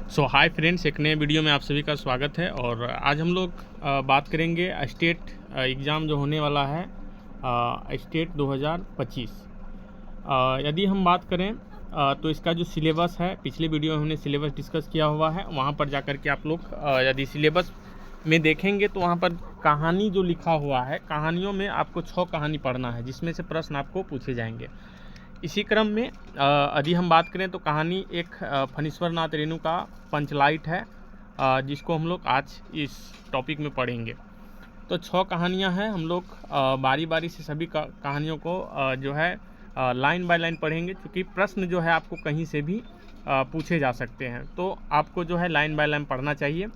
Hi friends, एक नए video में आप सभी का स्वागत है। और आज हम लोग बात करेंगे स्टेट एग्ज़ाम जो होने वाला है स्टेट 2025। यदि हम बात करें तो इसका जो सिलेबस है, पिछले वीडियो में हमने सिलेबस डिस्कस किया हुआ है। वहाँ पर जा कर के आप लोग यदि सिलेबस में देखेंगे तो वहाँ पर कहानी जो लिखा हुआ है, कहानियों में आपको 6 कहानी पढ़ना है, जिसमें से प्रश्न आपको पूछे जाएंगे। इसी क्रम में यदि हम बात करें तो कहानी एक फणीश्वर नाथ रेणु का पंचलाइट है, जिसको हम लोग आज इस टॉपिक में पढ़ेंगे। तो 6 कहानियां हैं। हम लोग बारी बारी से सभी कहानियों को जो है लाइन बाय लाइन पढ़ेंगे, क्योंकि प्रश्न जो है आपको कहीं से भी पूछे जा सकते हैं। तो आपको जो है लाइन बाय लाइन पढ़ना चाहिए,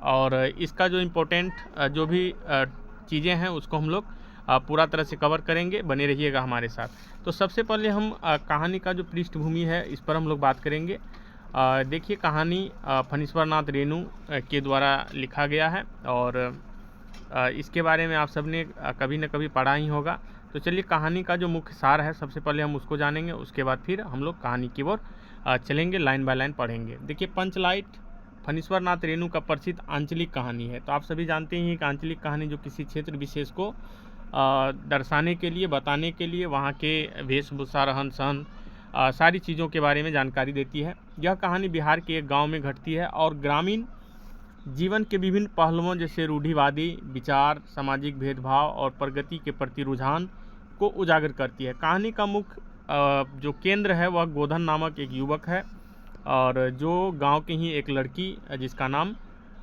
और इसका जो इम्पोर्टेंट जो भी चीज़ें हैं उसको हम लोग पूरा तरह से कवर करेंगे। बने रहिएगा हमारे साथ। तो सबसे पहले हम कहानी का जो पृष्ठभूमि है इस पर हम लोग बात करेंगे। देखिए, कहानी फणीश्वर नाथ रेणु के द्वारा लिखा गया है, और इसके बारे में आप सबने कभी न कभी पढ़ा ही होगा। तो चलिए, कहानी का जो मुख्य सार है सबसे पहले हम उसको जानेंगे, उसके बाद फिर हम लोग कहानी की ओर चलेंगे, लाइन बाय लाइन पढ़ेंगे। देखिए, पंचलाइट फणीश्वर नाथ रेणु का प्रसिद्ध आंचलिक कहानी है। तो आप सभी जानते ही हैं कि आंचलिक कहानी जो किसी क्षेत्र विशेष को दर्शाने के लिए, बताने के लिए, वहाँ के वेशभूषा, रहन सहन, सारी चीज़ों के बारे में जानकारी देती है। यह कहानी बिहार के एक गांव में घटती है और ग्रामीण जीवन के विभिन्न पहलुओं जैसे रूढ़िवादी विचार, सामाजिक भेदभाव और प्रगति के प्रति रुझान को उजागर करती है। कहानी का मुख्य जो केंद्र है वह गोधन नामक एक युवक है, और जो गांव की ही एक लड़की जिसका नाम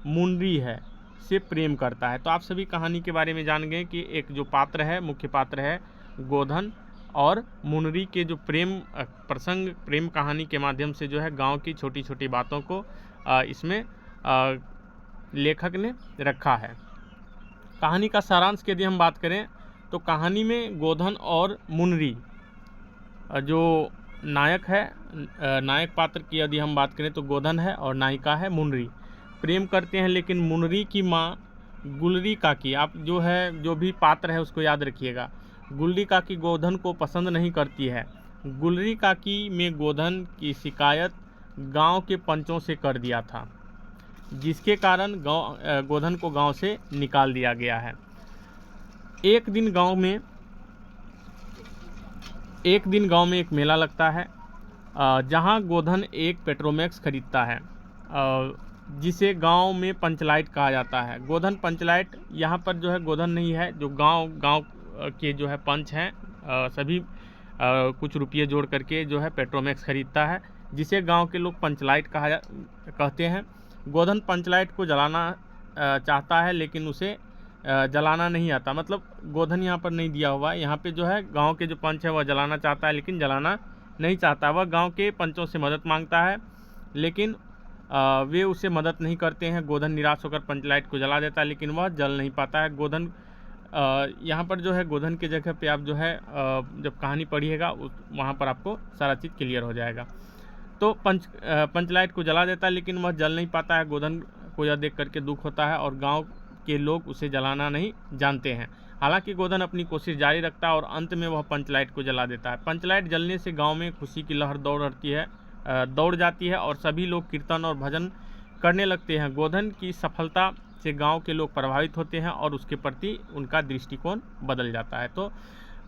मुनरी है से प्रेम करता है। तो आप सभी कहानी के बारे में जान गए कि एक जो पात्र है, मुख्य पात्र है गोधन, और मुनरी के जो प्रेम प्रसंग, प्रेम कहानी के माध्यम से जो है गांव की छोटी छोटी बातों को इसमें लेखक ने रखा है। कहानी का सारांश की यदि हम बात करें तो कहानी में गोधन और मुनरी जो नायक है, नायक पात्र की यदि हम बात करें तो गोधन है और नायिका है मुनरी, प्रेम करते हैं। लेकिन मुनरी की माँ गुलरी काकी, आप जो भी पात्र है उसको याद रखिएगा, गुलरी काकी गोधन को पसंद नहीं करती है। गुलरी काकी में गोधन की शिकायत गांव के पंचों से कर दिया था, जिसके कारण गोधन को गांव से निकाल दिया गया है। एक दिन गांव में एक मेला लगता है, जहां गोधन एक पेट्रोमैक्स खरीदता है, जिसे गांव में पंचलाइट कहा जाता है। गोधन पंचलाइट, यहाँ पर जो है गोधन नहीं है, जो गांव के जो है पंच हैं, सभी कुछ रुपये जोड़ करके जो है पेट्रोमैक्स खरीदता है, जिसे गांव के लोग पंचलाइट कहते हैं। गोधन पंचलाइट को जलाना चाहता है, लेकिन उसे जलाना नहीं आता। मतलब गोधन यहाँ पर नहीं दिया हुआ है, यहाँ पे जो है गांव के जो पंच है वह जलाना चाहता है, लेकिन जलाना नहीं चाहता। वह गांव के पंचों से मदद मांगता है, लेकिन वे उसे मदद नहीं करते हैं। गोधन निराश होकर पंचलाइट को जला देता है, लेकिन वह जल नहीं पाता है। गोधन यहाँ पर जो है गोधन के जगह पे आप जो है जब कहानी पढ़िएगा वहाँ पर आपको सारा चीज़ क्लियर हो जाएगा। तो पंचलाइट को जला देता है, लेकिन वह जल नहीं पाता है। गोधन को यह देख करके दुख होता है, और गांव के लोग उसे जलाना नहीं जानते हैं। हालांकि गोधन अपनी कोशिश जारी रखता है, और अंत में वह पंचलाइट को जला देता है। पंचलाइट जलने से गांव में खुशी की लहर दौड़ जाती है, और सभी लोग कीर्तन और भजन करने लगते हैं। गोधन की सफलता से गांव के लोग प्रभावित होते हैं, और उसके प्रति उनका दृष्टिकोण बदल जाता है। तो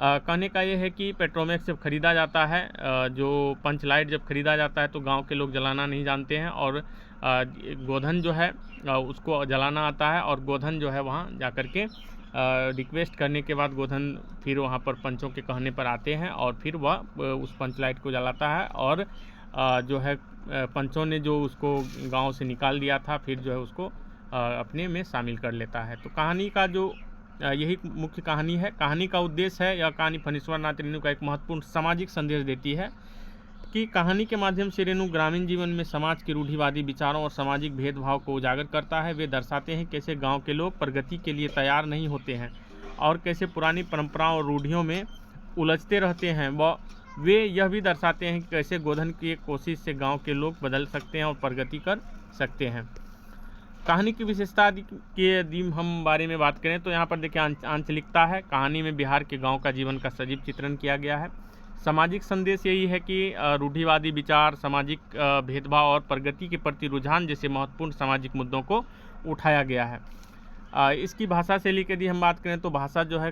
कहने का ये है कि पेट्रोमैक्स जब खरीदा जाता है, जो पंचलाइट जब खरीदा जाता है, तो गांव के लोग जलाना नहीं जानते हैं, और गोधन जो है उसको जलाना आता है। और गोधन जो है वहाँ जा कर के रिक्वेस्ट करने के बाद गोधन फिर वहाँ पर पंचों के कहने पर आते हैं, और फिर वह उस पंचलाइट को जलाता है, और जो है पंचों ने जो उसको गांव से निकाल दिया था, फिर जो है उसको अपने में शामिल कर लेता है। तो कहानी का जो यही मुख्य कहानी है। कहानी का उद्देश्य है, यह कहानी फणीश्वर नाथ रेणु का एक महत्वपूर्ण सामाजिक संदेश देती है कि कहानी के माध्यम से रेणु ग्रामीण जीवन में समाज के रूढ़िवादी विचारों और सामाजिक भेदभाव को उजागर करता है। वे दर्शाते हैं कैसे गांव के लोग प्रगति के लिए तैयार नहीं होते हैं, और कैसे पुरानी परंपराओं और रूढ़ियों में उलझते रहते हैं। वे यह भी दर्शाते हैं कि कैसे गोधन की एक कोशिश से गांव के लोग बदल सकते हैं और प्रगति कर सकते हैं। कहानी की विशेषता के यदि हम बारे में बात करें तो यहाँ पर देखिए आंचलिकता है। कहानी में बिहार के गांव का जीवन का सजीव चित्रण किया गया है। सामाजिक संदेश यही है कि रूढ़िवादी विचार, सामाजिक भेदभाव और प्रगति के प्रति रुझान जैसे महत्वपूर्ण सामाजिक मुद्दों को उठाया गया है। इसकी भाषा शैली की यदि हम बात करें तो भाषा जो है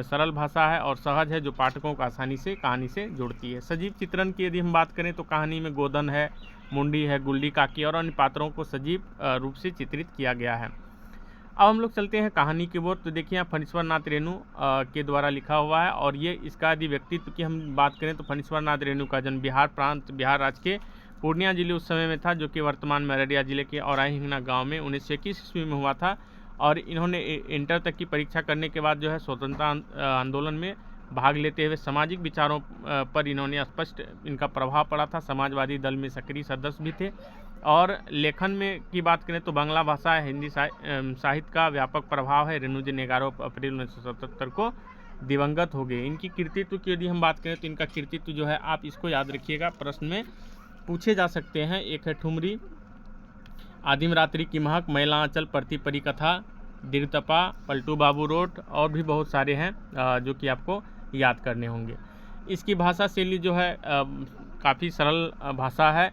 सरल भाषा है और सहज है, जो पाठकों को आसानी से कहानी से जोड़ती है। सजीव चित्रण की यदि हम बात करें तो कहानी में गोदन है, मुंडी है, गुल्ली काकी और अन्य पात्रों को सजीव रूप से चित्रित किया गया है। अब हम लोग चलते हैं कहानी की ओर। तो देखिए यहाँ फणीश्वर नाथ रेणु के द्वारा लिखा हुआ है और ये इसका यदि व्यक्तित्व की हम बात करें तो फणीश्वर नाथ रेणु का जन्म बिहार प्रांत, बिहार राज्य के पूर्णिया जिले उस समय में था, जो कि वर्तमान में अररिया जिले के औराई हिंगना गाँव में 1921 ईस्वी में हुआ था। और इन्होंने इंटर तक की परीक्षा करने के बाद जो है स्वतंत्रता आंदोलन में भाग लेते हुए सामाजिक विचारों पर इन्होंने स्पष्ट इनका प्रभाव पड़ा था। समाजवादी दल में सक्रिय सदस्य भी थे और लेखन में की बात करें तो बांग्ला भाषा, हिंदी साहित्य का व्यापक प्रभाव है। रेणु जी 11 अप्रैल 1977 को दिवंगत हो गए। इनकी कृतित्व की यदि हम बात करें तो इनका कृतित्व जो है, आप इसको याद रखिएगा, प्रश्न में पूछे जा सकते हैं। एक है ठुमरी, आदिम रात्रि की महक, मैला आंचल, प्रति परी कथा, दीर्घतपा, पलटू बाबू रोड और भी बहुत सारे हैं जो कि आपको याद करने होंगे। इसकी भाषा शैली जो है काफ़ी सरल भाषा है।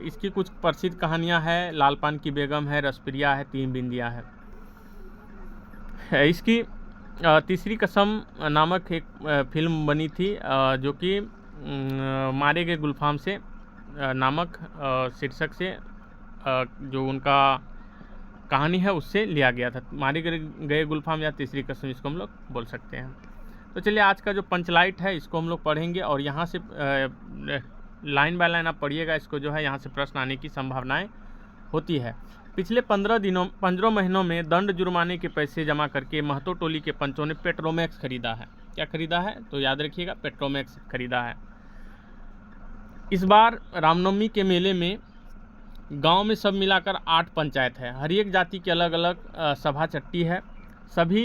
इसकी कुछ प्रसिद्ध कहानियां हैं, लाल पान की बेगम है, रसप्रिया है, तीन बिंदियां है। इसकी तीसरी कसम नामक एक फिल्म बनी थी जो कि मारे गए गुलफाम से नामक शीर्षक से जो उनका कहानी है उससे लिया गया था। मारे गए गुलफाम या तीसरी कसम इसको हम लोग बोल सकते हैं। तो चलिए आज का जो पंचलाइट है इसको हम लोग पढ़ेंगे और यहाँ से लाइन बाय लाइन आप पढ़िएगा। इसको जो है यहाँ से प्रश्न आने की संभावनाएं होती है। पिछले 15 महीनों में दंड जुर्माने के पैसे जमा करके महतो टोली के पंचों ने पेट्रोमैक्स खरीदा है। क्या खरीदा है तो याद रखिएगा, पेट्रोमैक्स खरीदा है। इस बार रामनवमी के मेले में गांव में सब मिलाकर 8 पंचायत है। हर एक जाति की अलग अलग सभा चट्टी है। सभी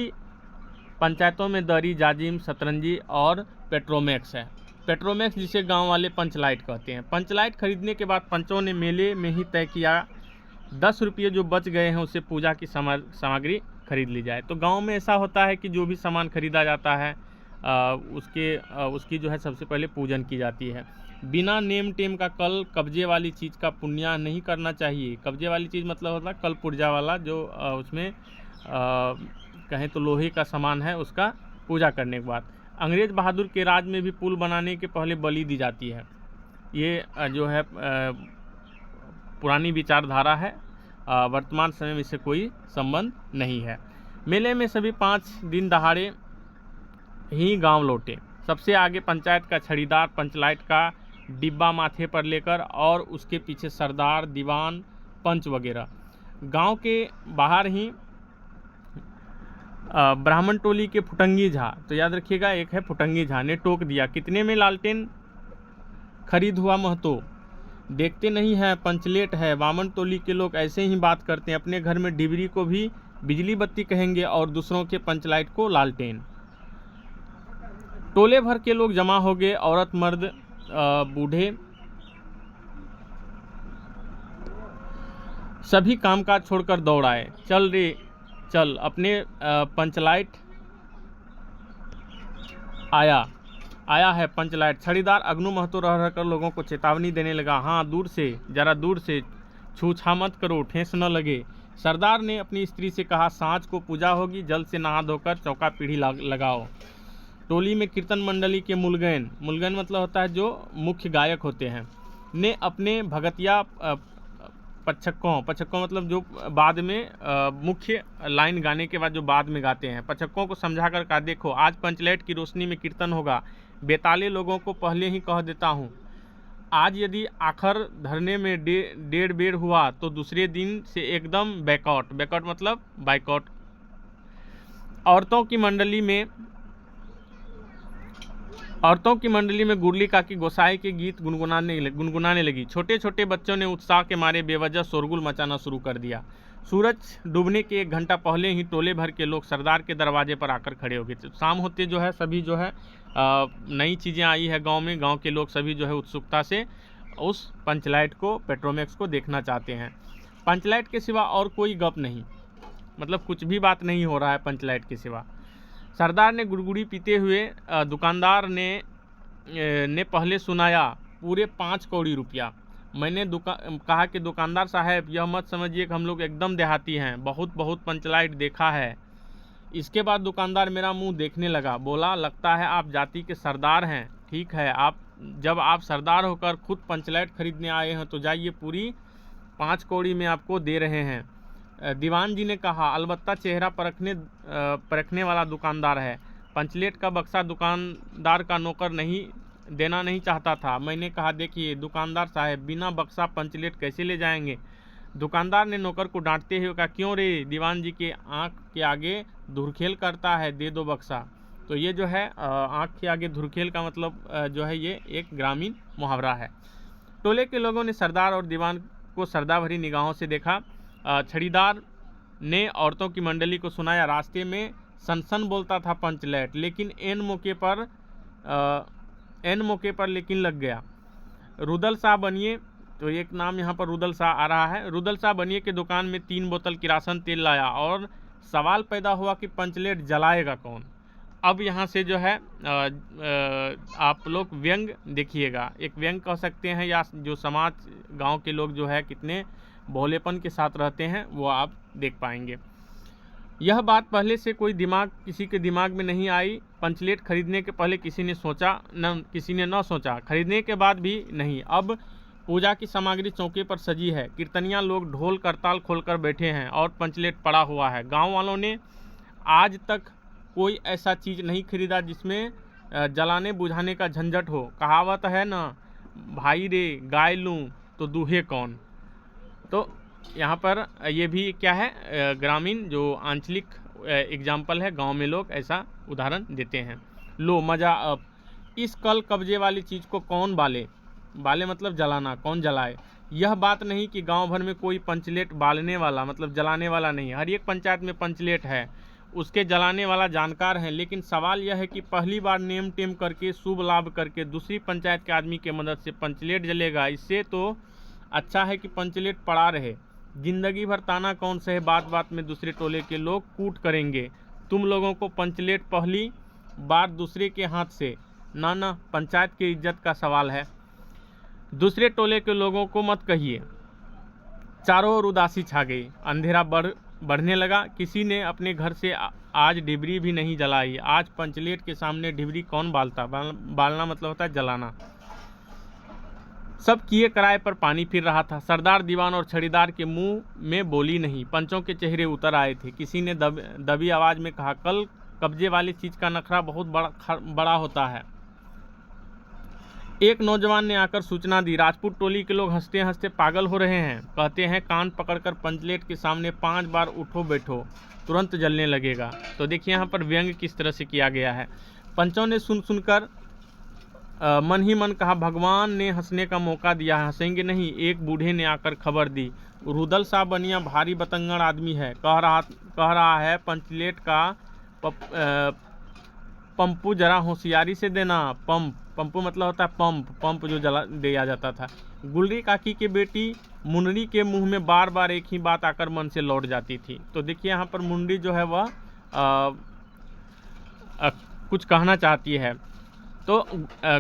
पंचायतों में दरी, जाजिम, सतरंजी और पेट्रोमैक्स है। पेट्रोमैक्स जिसे गांव वाले पंचलाइट कहते हैं। पंचलाइट खरीदने के बाद पंचों ने मेले में ही तय किया 10 रुपये जो बच गए हैं उससे पूजा की सामग्री खरीद ली जाए। तो गांव में ऐसा होता है कि जो भी सामान खरीदा जाता है उसकी जो है सबसे पहले पूजन की जाती है। बिना नेम टेम का कल कब्जे वाली चीज़ का पुण्य नहीं करना चाहिए। कब्जे वाली चीज़ मतलब होता है कल पुर्जा वाला, जो उसमें कहें तो लोहे का सामान है, उसका पूजा करने के बाद। अंग्रेज बहादुर के राज में भी पुल बनाने के पहले बलि दी जाती है। ये जो है पुरानी विचारधारा है, वर्तमान समय में इससे कोई संबंध नहीं है। मेले में सभी 5 दिन दहाड़े ही गांव लौटे। सबसे आगे पंचायत का छड़ीदार पंचलाइट का डिब्बा माथे पर लेकर और उसके पीछे सरदार, दीवान, पंच वगैरह। गांव के बाहर ही ब्राह्मण टोली के फुटंगी झा, तो याद रखिएगा एक है फुटंगी झा, ने टोक दिया, कितने में लालटेन खरीद हुआ महतो? देखते नहीं है पंचलेट है। वामन टोली के लोग ऐसे ही बात करते हैं, अपने घर में डिबरी को भी बिजली बत्ती कहेंगे और दूसरों के पंचलाइट को लालटेन। टोले भर के लोग जमा हो गए, औरत मर्द बूढ़े सभी कामकाज छोड़कर दौड़ आए। चल रे चल, अपने पंचलाइट आया है पंचलाइट। छड़ीदार अग्नू महतो रह रहकर लोगों को चेतावनी देने लगा, हाँ दूर से, जरा दूर से, छूछा मत करो, ठेस न लगे। सरदार ने अपनी स्त्री से कहा, सांझ को पूजा होगी, जल्द से नहा धोकर चौका पीढ़ी लगाओ। टोली में कीर्तन मंडली के मुलगैन मतलब होता है जो मुख्य गायक होते हैं, ने अपने भगतिया पचक्कों मतलब जो बाद में मुख्य लाइन गाने के बाद जो बाद में गाते हैं, पचक्कों को समझा कर कहा, देखो आज पंचलाइट की रोशनी में कीर्तन होगा। बेताले लोगों को पहले ही कह देता हूँ, आज यदि आखिर धरने में डेढ़ बेर हुआ तो दूसरे दिन से एकदम बैकआउट मतलब बाइकआउट। औरतों की मंडली में गुरली काकी गोसाई के गीत गुनगुनाने लगी। छोटे छोटे बच्चों ने उत्साह के मारे बेवजह शोरगुल मचाना शुरू कर दिया। सूरज डूबने के 1 घंटा पहले ही टोले भर के लोग सरदार के दरवाजे पर आकर खड़े हो गए। शाम होते जो है सभी जो है नई चीज़ें आई है गांव में, गांव के लोग सभी जो है उत्सुकता से उस पंचलाइट को, पेट्रोमैक्स को देखना चाहते हैं। पंचलाइट के सिवा और कोई गप नहीं, मतलब कुछ भी बात नहीं हो रहा है पंचलाइट के सिवा। सरदार ने गुड़गुड़ी पीते हुए दुकानदार ने ने पहले सुनाया पूरे 5 कौड़ी रुपया। मैंने कहा कि दुकानदार साहब यह मत समझिए कि हम लोग एकदम देहाती हैं, बहुत बहुत पंचलाइट देखा है। इसके बाद दुकानदार मेरा मुंह देखने लगा, बोला लगता है आप जाति के सरदार हैं। ठीक है, जब आप सरदार होकर खुद पंचलाइट खरीदने आए हैं तो जाइए, पूरी 5 कौड़ी में आपको दे रहे हैं। दीवान जी ने कहा, अलबत्ता चेहरा परखने वाला दुकानदार है। पंचलेट का बक्सा दुकानदार का नौकर देना नहीं चाहता था। मैंने कहा, देखिए दुकानदार साहब, बिना बक्सा पंचलेट कैसे ले जाएंगे। दुकानदार ने नौकर को डांटते हुए कहा, क्यों रे, दीवान जी के आँख के आगे धुरखेल करता है, दे दो बक्सा। तो ये जो है आँख के आगे धुरखेल का मतलब जो है ये एक ग्रामीण मुहावरा है। टोले के लोगों ने सरदार और दीवान को श्रद्धा भरी निगाहों से देखा। छड़ीदार ने औरतों की मंडली को सुनाया, रास्ते में सनसन बोलता था पंचलेट, लेकिन एन मौके पर लेकिन लग गया। रुदल शाह बनिए, तो एक नाम यहाँ पर रुदल शाह आ रहा है। रुदल शाह बनिए की दुकान में 3 बोतल किरासन तेल लाया और सवाल पैदा हुआ कि पंचलेट जलाएगा कौन। अब यहाँ से जो है आप लोग व्यंग देखिएगा, एक व्यंग कह सकते हैं, या जो समाज गांव के लोग जो है कितने भोलेपन के साथ रहते हैं वो आप देख पाएंगे। यह बात पहले से किसी के दिमाग में नहीं आई। पंचलेट खरीदने के पहले किसी ने न सोचा, खरीदने के बाद भी नहीं। अब पूजा की सामग्री चौके पर सजी है, कीर्तनिया लोग ढोल करताल खोलकर बैठे हैं और पंचलेट पड़ा हुआ है। गांव वालों ने आज तक कोई ऐसा चीज़ नहीं खरीदा जिसमें जलाने बुझाने का झंझट हो। कहावत है ना, भाई रे गाय लूँ तो दूहे कौन। तो यहाँ पर ये भी क्या है, ग्रामीण जो आंचलिक एग्जाम्पल है, गांव में लोग ऐसा उदाहरण देते हैं। लो मज़ा अब, इस कल कब्जे वाली चीज़ को कौन बाले मतलब जलाना, कौन जलाए। यह बात नहीं कि गांव भर में कोई पंचलेट बालने वाला मतलब जलाने वाला नहीं है। हर एक पंचायत में पंचलेट है, उसके जलाने वाला जानकार है। लेकिन सवाल यह है कि पहली बार नेम टेम करके शुभ लाभ करके दूसरी पंचायत के आदमी के मदद से पंचलेट जलेगा। इससे तो अच्छा है कि पंचलेट पड़ा रहे। जिंदगी भर ताना कौन सहे, बात बात में दूसरे टोले के लोग कूट करेंगे। तुम लोगों को पंचलेट पहली बार दूसरे के हाथ से ना, पंचायत की इज्जत का सवाल है। दूसरे टोले के लोगों को मत कहिए। चारों ओर उदासी छा गई, अंधेरा बढ़ने लगा। किसी ने अपने घर से आज डिबरी भी नहीं जलाई। आज पंचलेट के सामने डिबरी कौन बालता, बालना मतलब होता है जलाना। सब किए किराए पर पानी फिर रहा था। सरदार, दीवान और छड़ीदार के मुंह में बोली नहीं, पंचों के चेहरे उतर आए थे। किसी ने दबी आवाज में कहा, कल कब्जे वाली चीज का नखरा बहुत बड़ा होता है। एक नौजवान ने आकर सूचना दी, राजपूत टोली के लोग हंसते हंसते पागल हो रहे हैं। कहते हैं कान पकड़कर पंचलेट के सामने 5 बार उठो बैठो, तुरंत जलने लगेगा। तो देखिए यहाँ पर व्यंग किस तरह से किया गया है। पंचों ने सुनकर मन ही मन कहा, भगवान ने हंसने का मौका दिया है, हंसेंगे नहीं। एक बूढ़े ने आकर खबर दी, रुदल शाह बनिया भारी बतंगड़ आदमी है, कह रहा है पंचलेट का पंपू जरा होशियारी से देना। पंपू मतलब होता है पंप जो जला दिया जाता था। गुलरी काकी की बेटी मुंडरी के मुंह में बार बार एक ही बात आकर मन से लौट जाती थी। तो देखिए यहाँ पर मुंडरी जो है वह कुछ कहना चाहती है। तो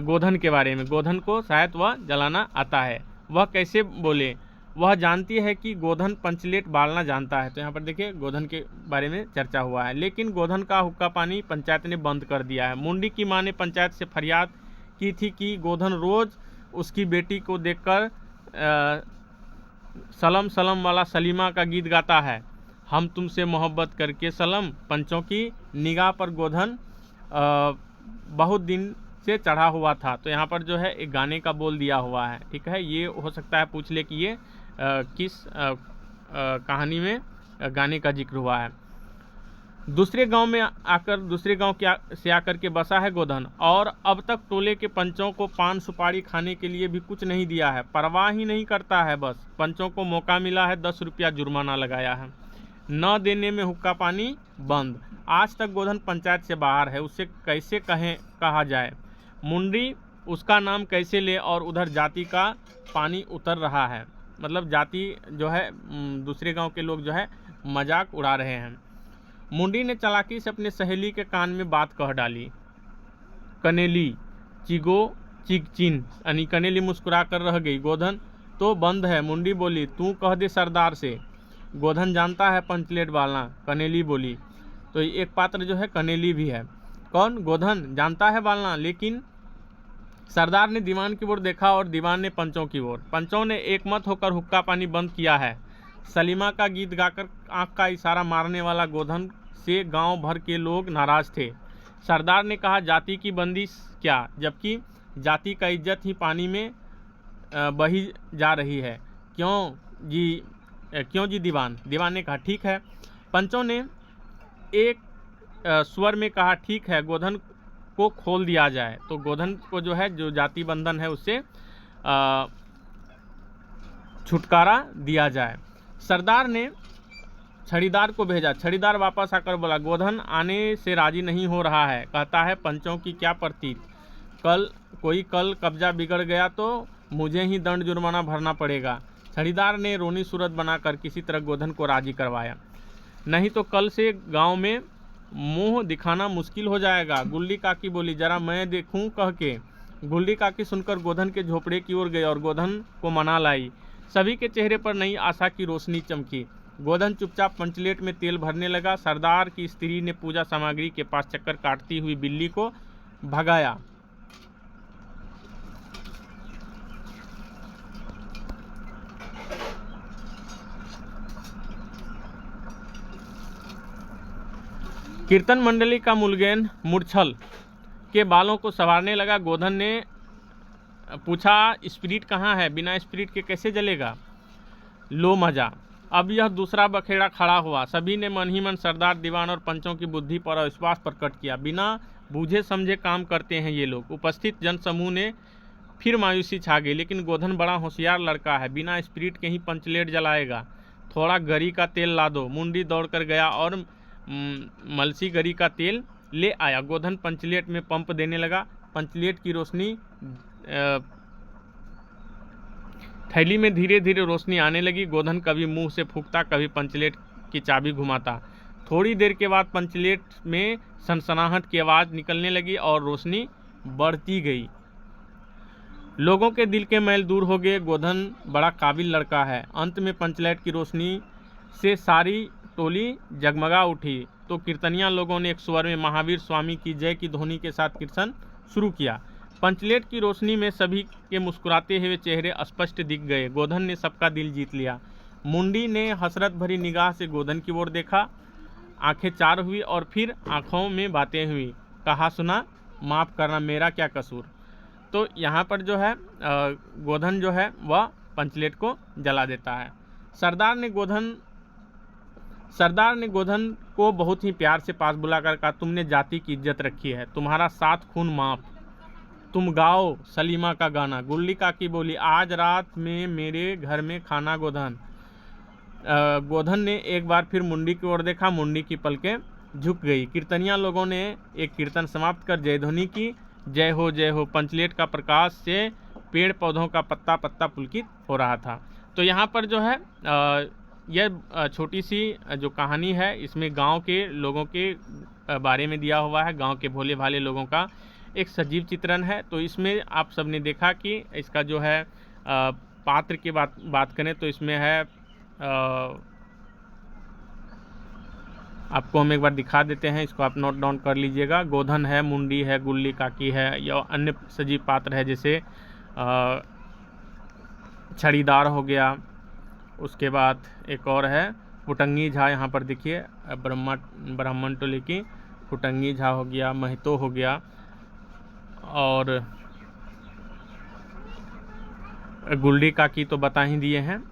गोधन के बारे में, गोधन को शायद वह जलाना आता है। वह कैसे बोले, वह जानती है कि गोधन पंचलेट बालना जानता है। तो यहाँ पर देखिए गोधन के बारे में चर्चा हुआ है। लेकिन गोधन का हुक्का पानी पंचायत ने बंद कर दिया है। मुंडी की माँ ने पंचायत से फरियाद की थी कि गोधन रोज उसकी बेटी को देखकर सलम सलम वाला सलीमा का गीत गाता है, हम तुमसे मोहब्बत करके सलम। पंचों की निगाह पर गोधन बहुत दिन से चढ़ा हुआ था। तो यहाँ पर जो है एक गाने का बोल दिया हुआ है। ठीक है, ये हो सकता है पूछ ले कि ये किस कहानी में गाने का जिक्र हुआ है। दूसरे गांव से आकर के बसा है गोधन, और अब तक टोले के पंचों को पान सुपारी खाने के लिए भी कुछ नहीं दिया है। परवाह ही नहीं करता है, बस पंचों को मौका मिला है 10 रुपया जुर्माना लगाया है। न देने में हुक्का पानी बंद। आज तक गोधन पंचायत से बाहर है, उससे कैसे कहा जाए। मुंडी उसका नाम कैसे ले, और उधर जाति का पानी उतर रहा है। मतलब जाति जो है दूसरे गांव के लोग जो है मजाक उड़ा रहे हैं। मुंडी ने चालाकी से अपने सहेली के कान में बात कह डाली, कनेली चिगो चिगचिन। यानी कनेली मुस्कुरा कर रह गई। गोधन तो बंद है। मुंडी बोली तू कह दे सरदार से। गोधन जानता है पंचलेट बालना। कनेली बोली। तो एक पात्र जो है कनेली भी है। कौन? गोधन जानता है बालना, लेकिन सरदार ने दीवान की ओर देखा और दीवान ने पंचों की ओर। पंचों ने एकमत होकर हुक्का पानी बंद किया है। सलीमा का गीत गाकर आंख का इशारा मारने वाला गोधन से गांव भर के लोग नाराज थे। सरदार ने कहा जाति की बंदिश क्या, जबकि जाति का इज्जत ही पानी में बही जा रही है। क्यों जी दीवान? दीवान ने कहा ठीक है। पंचों ने एक स्वर में कहा ठीक है, गोधन को खोल दिया जाए। तो गोधन को जो है, जो जाति बंधन है, उससे छुटकारा दिया जाए। सरदार ने छड़ीदार को भेजा। छड़ीदार वापस आकर बोला गोधन आने से राजी नहीं हो रहा है। कहता है पंचों की क्या प्रतीत, कल कब्जा बिगड़ गया तो मुझे ही दंड जुर्माना भरना पड़ेगा। छड़ीदार ने रोनी सूरत बनाकर किसी तरह गोधन को राजी करवाया, नहीं तो कल से गांव में मुंह दिखाना मुश्किल हो जाएगा। गुल्ली काकी बोली जरा मैं देखूं कह के। गुल्ली काकी सुनकर गोधन के झोपड़े की ओर गई और गोधन को मना लाई। सभी के चेहरे पर नई आशा की रोशनी चमकी। गोधन चुपचाप पंचलेट में तेल भरने लगा। सरदार की स्त्री ने पूजा सामग्री के पास चक्कर काटती हुई बिल्ली को भगाया। कीर्तन मंडली का मुलगेन मूर्छल के बालों को संवारने लगा। गोधन ने पूछा स्पिरिट कहाँ है, बिना स्पिरिट के कैसे जलेगा। लो मजा। अब यह दूसरा बखेड़ा खड़ा हुआ। सभी ने मन ही मन सरदार, दीवान और पंचों की बुद्धि पर अविश्वास प्रकट किया। बिना बूझे समझे काम करते हैं ये लोग। उपस्थित जनसमूह ने फिर मायूसी छा गई। लेकिन गोधन बड़ा होशियार लड़का है, बिना स्पिरिट के ही पंचलेट जलाएगा। थोड़ा गरी का तेल ला दो। मुंडी दौड़कर गया और मलसी गरी का तेल ले आया। गोधन पंचलेट में पंप देने लगा। पंचलेट की रोशनी थैली में धीरे धीरे रोशनी आने लगी। गोधन कभी मुंह से फूंकता, कभी पंचलेट की चाबी घुमाता। थोड़ी देर के बाद पंचलेट में सनसनाहट की आवाज़ निकलने लगी और रोशनी बढ़ती गई। लोगों के दिल के मैल दूर हो गए। गोधन बड़ा काबिल लड़का है। अंत में पंचलेट की रोशनी से सारी टोली जगमगा उठी। तो कीर्तनिया लोगों ने एक स्वर में महावीर स्वामी की जय की ध्वनि के साथ कीर्तन शुरू किया। पंचलेट की रोशनी में सभी के मुस्कुराते हुए चेहरे स्पष्ट दिख गए। गोधन ने सबका दिल जीत लिया। मुंडी ने हसरत भरी निगाह से गोधन की ओर देखा। आंखें चार हुई और फिर आंखों में बातें हुई। कहा सुना माफ़ करना, मेरा क्या कसूर। तो यहाँ पर जो है गोधन जो है वह पंचलेट को जला देता है। सरदार ने गोधन को बहुत ही प्यार से पास बुलाकर कहा तुमने जाति की इज्जत रखी है, तुम्हारा 7 खून माफ। तुम गाओ सलीमा का गाना। गुल्ली काकी बोली आज रात में मेरे घर में खाना। गोधन ने एक बार फिर मुंडी की ओर देखा। मुंडी की पलकें झुक गई। कीर्तनिया लोगों ने एक कीर्तन समाप्त कर जयध्वनि की। जय हो पंचलेट का प्रकाश से पेड़ पौधों का पत्ता पत्ता पुलकित हो रहा था। तो यहाँ पर जो है यह छोटी सी जो कहानी है, इसमें गांव के लोगों के बारे में दिया हुआ है। गांव के भोले भाले लोगों का एक सजीव चित्रण है। तो इसमें आप सबने देखा कि इसका जो है पात्र की बात करें तो इसमें है, आपको हम एक बार दिखा देते हैं, इसको आप नोट डाउन कर लीजिएगा। गोधन है, मुंडी है, गुल्ली काकी है, या अन्य सजीव पात्र है जैसे छड़ीदार हो गया। उसके बाद एक और है फुटंगी झा, यहाँ पर देखिए ब्राह्मण टोली की फुटंगी झा हो गया, महतो हो गया। और गुल्डी काकी तो बता ही दिए हैं।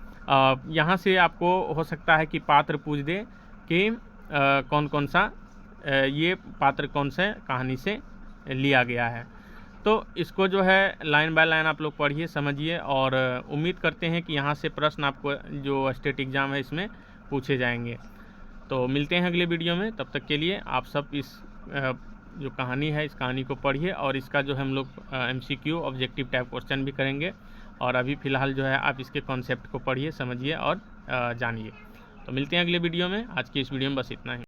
यहाँ से आपको हो सकता है कि पात्र पूछ दे कि कौन कौन सा ये पात्र कौन से कहानी से लिया गया है। तो इसको जो है लाइन बाय लाइन आप लोग पढ़िए, समझिए, और उम्मीद करते हैं कि यहाँ से प्रश्न आपको जो स्टेट एग्ज़ाम है इसमें पूछे जाएंगे। तो मिलते हैं अगले वीडियो में। तब तक के लिए आप सब इस जो कहानी है इस कहानी को पढ़िए, और इसका जो हम लोग MCQ ऑब्जेक्टिव टाइप क्वेश्चन भी करेंगे। और अभी फ़िलहाल जो है आप इसके कॉन्सेप्ट को पढ़िए, समझिए और जानिए। तो मिलते हैं अगले वीडियो में। आज की इस वीडियो में बस इतना ही।